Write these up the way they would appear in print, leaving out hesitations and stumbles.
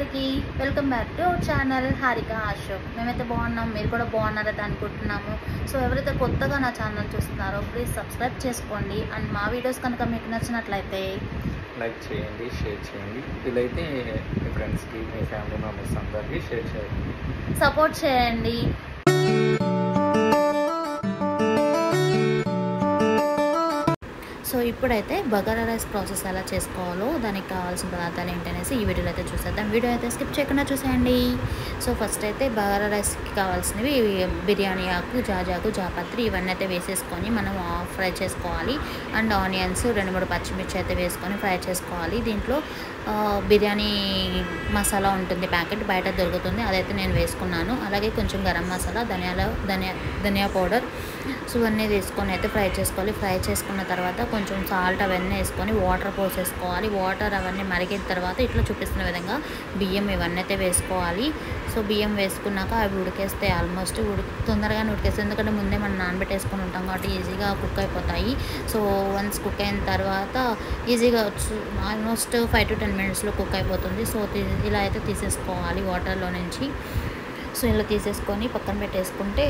అందరికీ welcome back to our channel Harika Ashok. మేమైతే బాగున్నాం, మీరు కూడా బాగున్నారైతే అనుకుంటున్నాము. సో ఎవరైతే కొత్తగా నా ఛానల్ చూస్తున్నారో ప్లీజ్ సబ్స్క్రైబ్ చేసుకోండి. అండ్ మా వీడియోస్ కనుక మీకు నచ్చినట్లయితే లైక్ చేయండి, షేర్ చేయండి. వీలైతే మీ ఫ్రెండ్స్కి, మీ ఫ్యామిలీ మెంబర్స్ అందరికీ షేర్ చేయండి, సపోర్ట్ చేయండి. సో ఇప్పుడైతే బగారా రైస్ ప్రాసెస్ ఎలా చేసుకోవాలో దానికి కావాల్సిన పదార్థాలు ఏంటనేసి ఈ వీడియోలో అయితే చూసేద్దాం. వీడియో అయితే స్కిప్ చేయకుండా చూసేయండి. సో ఫస్ట్ అయితే బగారా రైస్కి కావాల్సినవి బిర్యానీ ఆకు, జాజాకు, జాపత్రి ఇవన్నీ అయితే వేసేసుకొని మనం ఫ్రై చేసుకోవాలి. అండ్ ఆనియన్స్ 2-3 పచ్చిమిర్చి అయితే వేసుకొని ఫ్రై చేసుకోవాలి. దీంట్లో బిర్యానీ మసాలా ఉంటుంది, ప్యాకెట్ బయట దొరుకుతుంది, అదైతే నేను వేసుకున్నాను. అలాగే కొంచెం గరం మసాలా, ధనియా పౌడర్, సో ఇవన్నీ వేసుకొని అయితే ఫ్రై చేసుకోవాలి. ఫ్రై చేసుకున్న తర్వాత కొంచెం సాల్ట్ అవన్నీ వేసుకొని వాటర్ పోసేసుకోవాలి. వాటర్ అవన్నీ మరిగిన తర్వాత ఇట్లా చూపిస్తున్న విధంగా బియ్యం ఇవన్నీ అయితే వేసుకోవాలి. సో బియ్యం వేసుకున్నాక అవి ఉడికేస్తే ఆల్మోస్ట్ తొందరగానే ఉడికేస్తాయి, ఎందుకంటే ముందే మనం నానబెట్టేసుకొని ఉంటాం కాబట్టి ఈజీగా కుక్ అయిపోతాయి. సో వన్స్ కుక్ అయిన తర్వాత ఈజీగా ఆల్మోస్ట్ 5 to 10 minutesలో కుక్ అయిపోతుంది. సో ఇలా అయితే తీసేసుకోవాలి వాటర్లో నుంచి. సో ఇలా తీసేసుకొని పక్కన పెట్టేసుకుంటే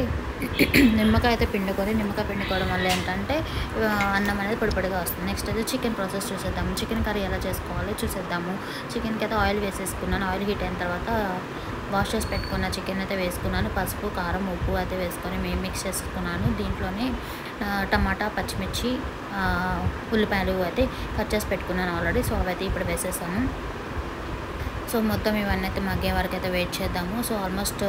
నిమ్మకాయ అయితే పిండుకోవడం వల్ల ఏంటంటే అన్నం అనేది పొడిపొడిగా వస్తుంది. నెక్స్ట్ అయితే చికెన్ ప్రాసెస్ చూసేద్దాము. చికెన్ కర్రీ ఎలా చేసుకోవాలో చూసేద్దాము. చికెన్కి అయితే ఆయిల్ వేసేసుకున్నాను. ఆయిల్ హీట్ అయిన తర్వాత వాష్ చేసి పెట్టుకున్న చికెన్ అయితే వేసుకున్నాను. పసుపు, కారం, ఉప్పు అయితే వేసుకొని మిక్స్ చేసుకున్నాను. దీంట్లోనే టమాటా, పచ్చిమిర్చి, ఉల్లిపాయలు అయితే కట్ చేసి పెట్టుకున్నాను ఆల్రెడీ. సో అవైతే ఇప్పుడు వేసేసాను. సో మొత్తం ఇవన్నీ అయితే మగ్గే వరకు అయితే వెయిట్ చేద్దాము. సో ఆల్మోస్ట్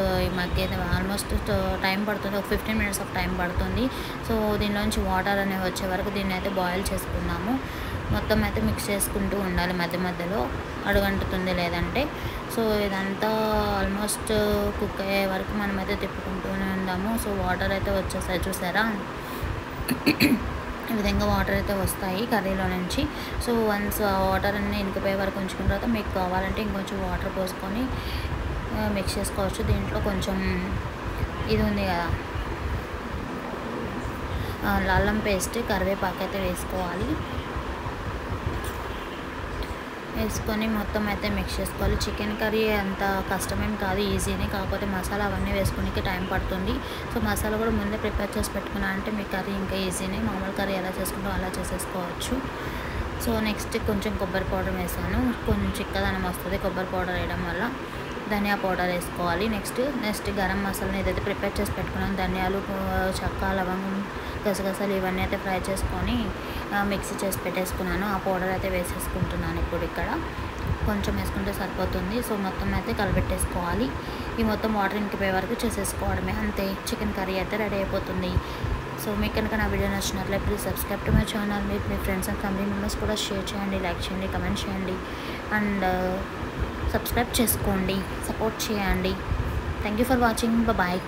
టైం పడుతుంది, ఒక 15 minutes ఆఫ్ టైం పడుతుంది. సో దీనిలోంచి వాటర్ అనేవి వచ్చే వరకు దీన్ని అయితే బాయిల్ చేసుకుందాము. మొత్తం అయితే మిక్స్ చేసుకుంటూ ఉండాలి, మధ్య మధ్యలో అడుగంటుతుంది లేదంటే. సో ఇదంతా ఆల్మోస్ట్ కుక్ అయ్యే వరకు మనమైతే తిప్పుకుంటూనే ఉందాము. సో వాటర్ అయితే వచ్చేసాయి చూసారా, ఈ విధంగా వాటర్ అయితే వస్తాయి కర్రీలో నుంచి. సో వన్స్ వాటర్ అన్నీ ఇంకిపోయే వరకు ఉంచుకున్న తర్వాత మీకు కావాలంటే ఇంకొంచెం వాటర్ పోసుకొని మిక్స్ చేసుకోవచ్చు. దీంట్లో కొంచెం ఇది ఉంది కదా, అల్లం పేస్ట్, కరివేపాకు అయితే వేసుకోవాలి. వేసుకొని మొత్తం అయితే మిక్స్ చేసుకోవాలి. చికెన్ కర్రీ అంత కష్టమేం కాదు, ఈజీనే. కాకపోతే మసాలా అవన్నీ వేసుకోనికి టైం పడుతుంది. సో మసాలా కూడా ముందే ప్రిపేర్ చేసి పెట్టుకున్నా అంటే మీ కర్రీ ఇంకా ఈజీనే. మామూలు కర్రీ ఎలా చేసుకుంటామో అలా చేసేసుకోవచ్చు. సో నెక్స్ట్ కొంచెం కొబ్బరి పౌడర్ వేసాను, కొంచెం చిక్కదనం వస్తుంది కొబ్బరి పౌడర్ వేయడం వల్ల. ధనియా పౌడర్ వేసుకోవాలి. నెక్స్ట్ గరం మసాలాని ఏదైతే ప్రిపేర్ చేసి పెట్టుకున్నాను, ధనియాలు, చెక్క, లవంగం, గసగసాలు ఇవన్నీ అయితే ఫ్రై చేసుకొని మిక్సీ చేసి పెట్టేసుకున్నాను. ఆ పౌడర్ అయితే వేసేసుకుంటున్నాను ఇప్పుడు. ఇక్కడ కొంచెం వేసుకుంటే సరిపోతుంది. సో మొత్తం అయితే కలిపెట్టేసుకోవాలి. ఈ మొత్తం వాటర్ ఇంకిపోయే వరకు చేసేసుకోవడమే, అంతే. చికెన్ కర్రీ అయితే రెడీ అయిపోతుంది. సో మీకు కనుక నా వీడియో నచ్చినట్లయితే please subscribe to my channel. మీరు మీ ఫ్రెండ్స్ అండ్ ఫ్యామిలీ మెంబర్స్ కూడా షేర్ చేయండి, లైక్ చేయండి, కమెంట్ చేయండి, అండ్ సబ్స్క్రైబ్ చేసుకోండి, సపోర్ట్ చేయండి. Thank you for watching. Bye.